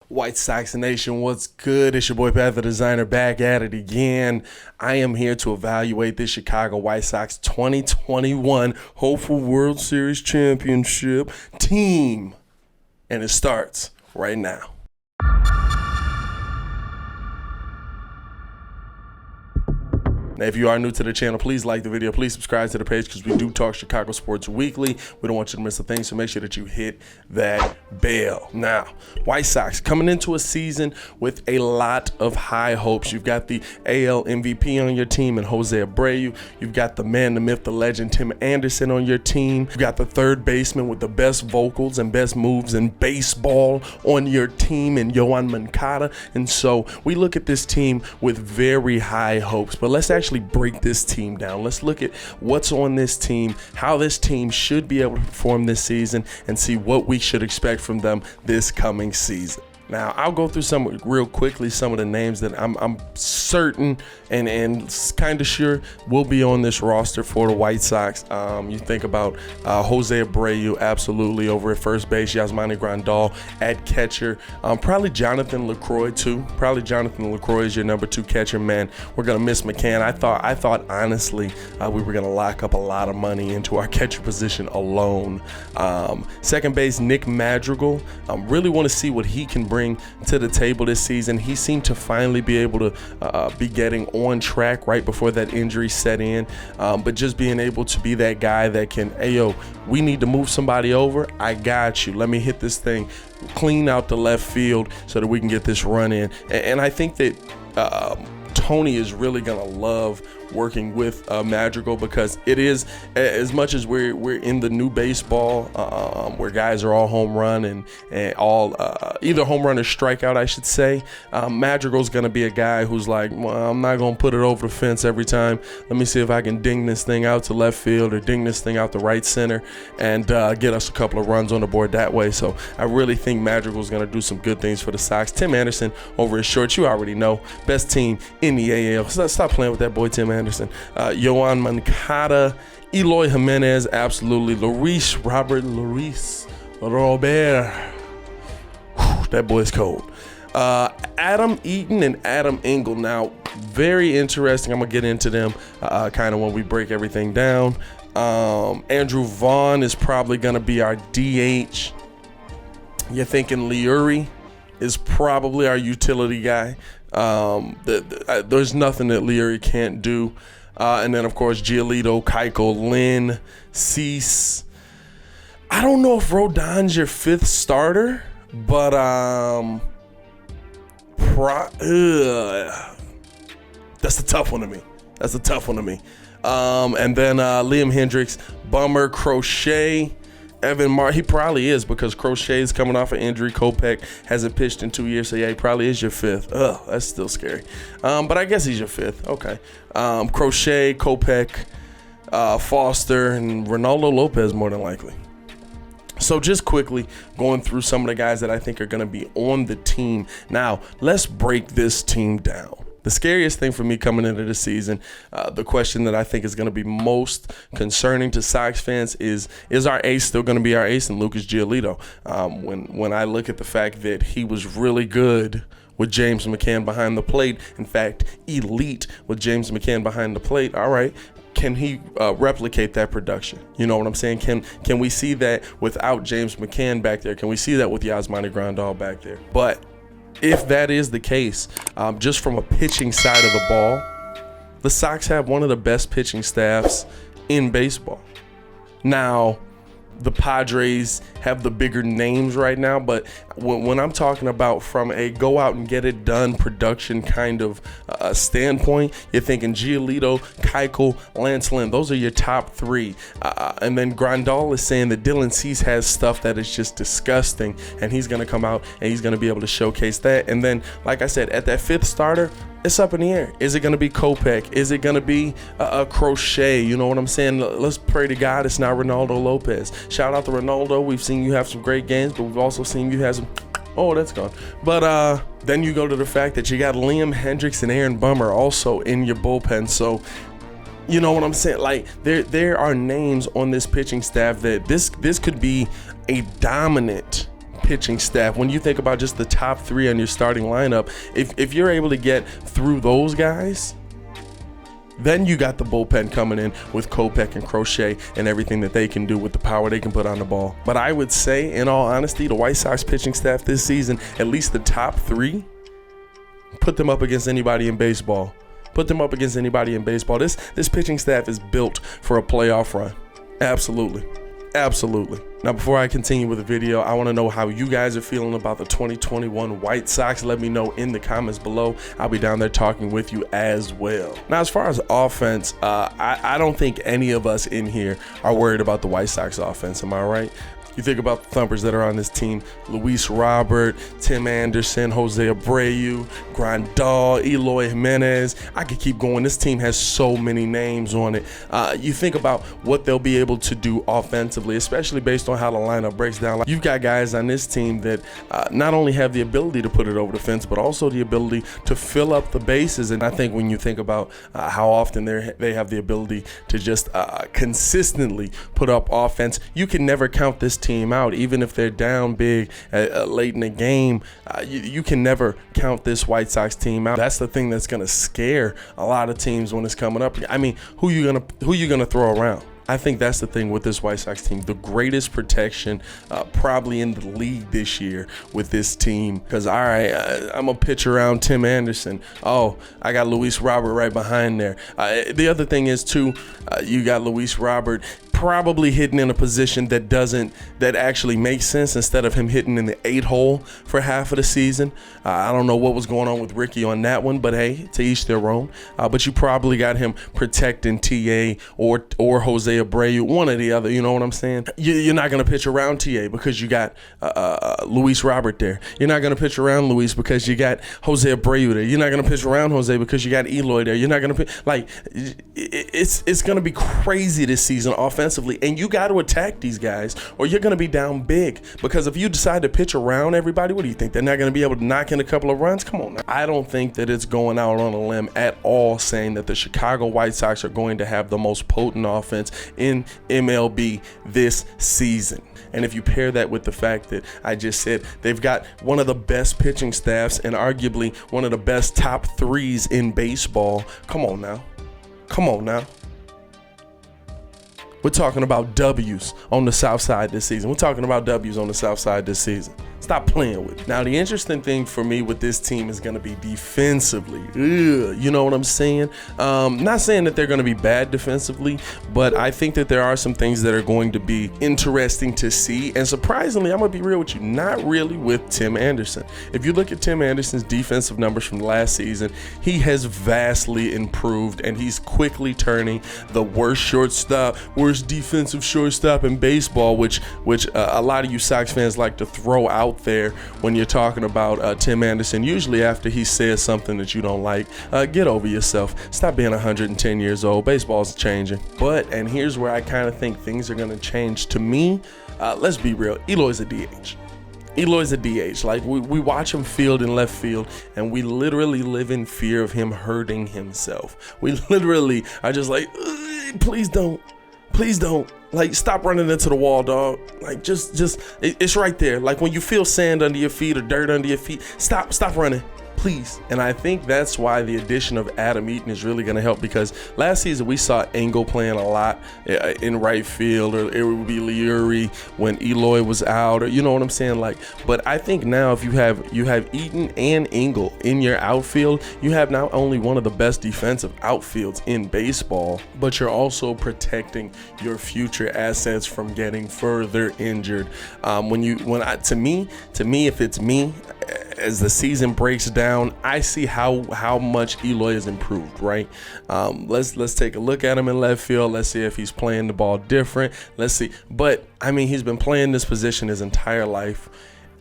White Sox Nation, what's good? It's your boy Pat the Designer back at it again. I am here to evaluate the Chicago White Sox 2021 hopeful World Series championship team. And it starts right now. Now, if you are new to the channel, please like the video. Please subscribe to the page because we do talk Chicago sports weekly. We don't want you to miss a thing, so make sure that you hit that bell. Now, White Sox coming into a season with a lot of high hopes. You've got the AL MVP on your team and Jose Abreu. You've got the man, the myth, the legend, Tim Anderson on your team. You've got the third baseman with the best vocals and best moves in baseball on your team in Yoan Moncada. And so we look at this team with very high hopes. But let's actually break this team down. Let's look at what's on this team, how this team should be able to perform this season, and see what we should expect from them this coming season. Now, I'll go through some real quickly, some of the names that I'm certain and kind of sure will be on this roster for the White Sox. You think about Jose Abreu, absolutely, over at first base, Yasmani Grandal at catcher, probably Jonathan LaCroix too. Probably Jonathan LaCroix is your number 2 catcher, man. We're gonna miss McCann. I thought honestly we were gonna lock up a lot of money into our catcher position alone. Second base, Nick Madrigal. Really want to see what he can bring to the table this season. He seemed to finally be able to be getting on track right before that injury set in, but just being able to be that guy that can, hey yo, we need to move somebody over, I got you, let me hit this thing clean out the left field so that we can get this run in. And I think that Tony is really gonna love working with Madrigal, because it is, as much as we're in the new baseball where guys are all home run and all either home run or strikeout, I should say, Madrigal's gonna be a guy who's like, well, I'm not gonna put it over the fence every time. Let me see if I can ding this thing out to left field or ding this thing out to right center and get us a couple of runs on the board that way. So I really think Madrigal's gonna do some good things for the Sox. Tim Anderson over his shorts, you already know, best team in the AL. Stop playing with that boy Tim Anderson. Yoan Moncada, Eloy Jimenez, absolutely. Robert that boy's cold. Adam Eaton and Adam Engel. Now, very interesting. I'm gonna get into them kind of when we break everything down. Andrew Vaughn is probably gonna be our DH. You're thinking Leury is probably our utility guy. There's nothing that Leury can't do. And then, of course, Giolito, Keuchel, Lynn, Cease. I don't know if Rodon's your 5th starter, but that's a tough one to me. And then Liam Hendricks, Bummer, Crochet, Evan Martin. He probably is, because Crochet is coming off an injury. Kopech hasn't pitched in 2 years, so yeah, he probably is your 5th. Ugh, that's still scary. But I guess he's your 5th. Okay. Crochet, Kopech, Foster, and Ronaldo Lopez more than likely. So just quickly going through some of the guys that I think are going to be on the team. Now, let's break this team down. The scariest thing for me coming into the season, the question that I think is going to be most concerning to Sox fans is our ace still going to be our ace in Lucas Giolito? When I look at the fact that he was really good with James McCann behind the plate, in fact, elite with James McCann behind the plate, all right, can he replicate that production? You know what I'm saying? Can we see that without James McCann back there? Can we see that with Yasmani Grandal back there? But if that is the case, just from a pitching side of the ball, the Sox have one of the best pitching staffs in baseball. Now, the Padres have the bigger names right now, but when I'm talking about from a go out and get it done production kind of standpoint, you're thinking Giolito, Keuchel, Lance Lynn. Those are your top 3. And then Grandal is saying that Dylan Cease has stuff that is just disgusting, and he's going to come out and he's going to be able to showcase that. And then, like I said, at that 5th starter, it's up in the air. Is it going to be Kopech? Is it going to be a Crochet? You know what I'm saying? Let's pray to God it's not Ronaldo Lopez. Shout out to Ronaldo. We've seen you have some great games, but we've also seen you have some... Oh, that's gone. But then you go to the fact that you got Liam Hendricks and Aaron Bummer also in your bullpen. So, you know what I'm saying? Like, there are names on this pitching staff that this could be a dominant pitching staff. When you think about just the top 3 on your starting lineup, if you're able to get through those guys, then you got the bullpen coming in with Kopech and Crochet and everything that they can do with the power they can put on the ball. But I would say, in all honesty, the White Sox pitching staff this season, at least the top 3, put them up against anybody in baseball. Put them up against anybody in baseball. This pitching staff is built for a playoff run. Absolutely. Absolutely. Now, before I continue with the video, I want to know how you guys are feeling about the 2021 White Sox. Let me know in the comments below. I'll be down there talking with you as well. Now, as far as offense, I don't think any of us in here are worried about the White Sox offense. Am I right? You think about the thumpers that are on this team: Luis Robert, Tim Anderson, Jose Abreu, Grandal, Eloy Jimenez. I could keep going. This team has so many names on it. You think about what they'll be able to do offensively, especially based on how the lineup breaks down. You've got guys on this team that not only have the ability to put it over the fence, but also the ability to fill up the bases. And I think when you think about how often they have the ability to just consistently put up offense, you can never count this team out. Even if they're down big late in the game, you can never count this White Sox team out. That's the thing that's going to scare a lot of teams when it's coming up. I mean, who you gonna throw around? I think that's the thing with this White Sox team. The greatest protection probably in the league this year with this team. Because, all right, I'm going to pitch around Tim Anderson. Oh, I got Luis Robert right behind there. The other thing is, too, you got Luis Robert probably hitting in a position that actually makes sense instead of him hitting in the 8 hole for half of the season. I don't know what was going on with Ricky on that one, but hey, to each their own. But you probably got him protecting TA or Jose Abreu, one or the other. You know what I'm saying? You're not going to pitch around TA because you got Luis Robert there. You're not going to pitch around Luis because you got Jose Abreu there. You're not going to pitch around Jose because you got Eloy there. You're not going to pitch, like, it's going to be crazy this season offensively. And you got to attack these guys or you're going to be down big, because if you decide to pitch around everybody, what do you think? They're not going to be able to knock in a couple of runs? Come on now. I don't think that it's going out on a limb at all saying that the Chicago White Sox are going to have the most potent offense in MLB this season. And if you pair that with the fact that I just said they've got one of the best pitching staffs and arguably one of the best top 3s in baseball, come on now. Come on now. We're talking about W's on the South Side this season. We're talking about W's on the South Side this season. Stop playing with it. Now, the interesting thing for me with this team is going to be defensively. You know what I'm saying? Not saying that they're going to be bad defensively, but I think that there are some things that are going to be interesting to see. And surprisingly, I'm going to be real with you, not really with Tim Anderson. If you look at Tim Anderson's defensive numbers from last season, he has vastly improved, and he's quickly turning the worst defensive shortstop in baseball, which a lot of you Sox fans like to throw out there when you're talking about Tim Anderson, usually after he says something that you don't like. Get over yourself. Stop being 110 years old. Baseball's changing. And here's where I kind of think things are going to change. To me, let's be real, Eloy's a DH. Eloy's a DH. Like, we watch him field in left field, and we literally live in fear of him hurting himself. We literally are just like, please don't. Please don't. Like, stop running into the wall, dog. Like, it's right there. Like, when you feel sand under your feet or dirt under your feet, stop running, please. And I think that's why the addition of Adam Eaton is really going to help, because last season we saw Engel playing a lot in right field, or it would be Leary when Eloy was out, or you know what I'm saying? Like, but I think now if you have Eaton and Engel in your outfield, you have not only one of the best defensive outfields in baseball, but you're also protecting your future assets from getting further injured. To me, if it's me, as the season breaks down, I see how much Eloy has improved, right? Let's take a look at him in left field. Let's see if he's playing the ball different. Let's see. But, I mean, he's been playing this position his entire life,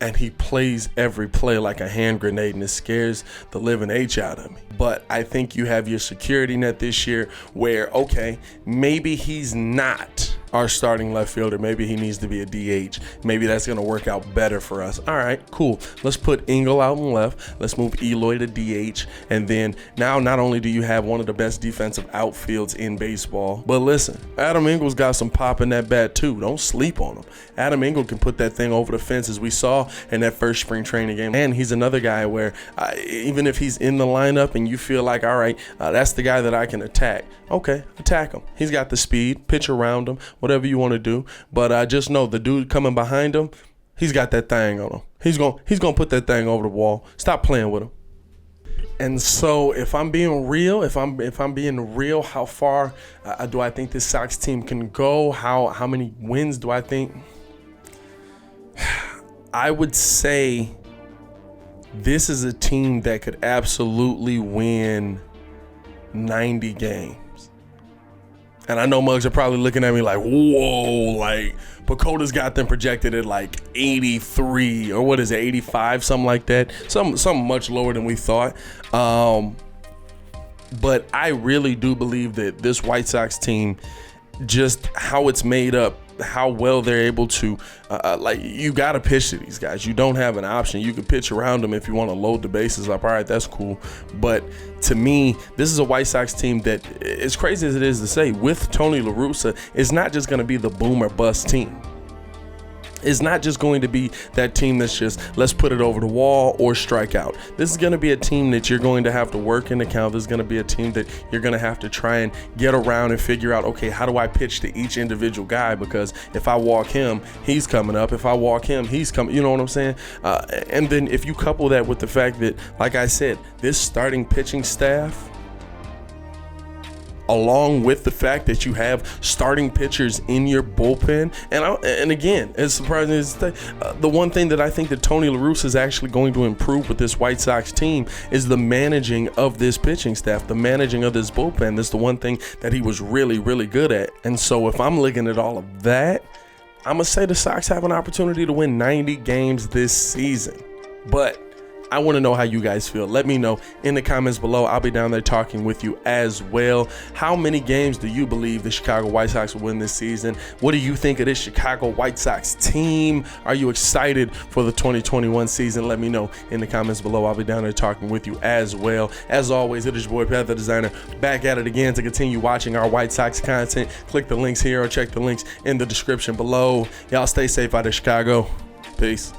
and he plays every play like a hand grenade, and it scares the living H out of me. But I think you have your security net this year where, okay, maybe he's not our starting left fielder. Maybe he needs to be a DH. Maybe that's going to work out better for us. All right, cool. Let's put Engel out on left. Let's move Eloy to DH. And then now not only do you have one of the best defensive outfields in baseball, but listen, Adam Engel's got some pop in that bat too. Don't sleep on him. Adam Engel can put that thing over the fence, as we saw in that first spring training game. And he's another guy where even if he's in the lineup and you feel like, all right, that's the guy that I can attack. Okay, attack him. He's got the speed, pitch around him, whatever you want to do. But just know the dude coming behind him, he's got that thing on him. He's gonna put that thing over the wall. Stop playing with him. And so, if I'm being real, if I'm being real, how far do I think this Sox team can go? How many wins do I think? I would say this is a team that could absolutely win 90 games. And I know mugs are probably looking at me like, whoa, like Pacoda's got them projected at like 83 or what is it, 85, something like that. Something much lower than we thought. But I really do believe that this White Sox team, just how it's made up, how well they're able to, like, you got to pitch to these guys. You don't have an option. You can pitch around them if you want to load the bases up. All right, that's cool. But to me, this is a White Sox team that, as crazy as it is to say, with Tony La Russa, is not just going to be the boom or bust team. It's not just going to be that team that's just, let's put it over the wall or strike out. This is going to be a team that you're going to have to work in the count. This is going to be a team that you're going to have to try and get around and figure out, okay, how do I pitch to each individual guy? Because if I walk him, he's coming up. If I walk him, he's coming. You know what I'm saying? And then if you couple that with the fact that, like I said, this starting pitching staff, along with the fact that you have starting pitchers in your bullpen. And again, as surprising as the one thing that I think that Tony La Russa is actually going to improve with this White Sox team is the managing of this pitching staff, the managing of this bullpen. That's the one thing that he was really, really good at. And so if I'm looking at all of that, I'm going to say the Sox have an opportunity to win 90 games this season. But I want to know how you guys feel. Let me know in the comments below. I'll be down there talking with you as well. How many games do you believe the Chicago White Sox will win this season? What do you think of this Chicago White Sox team? Are you excited for the 2021 season? Let me know in the comments below. I'll be down there talking with you as well. As always, it is your boy, Pat the Designer, back at it again to continue watching our White Sox content. Click the links here or check the links in the description below. Y'all stay safe out of Chicago. Peace.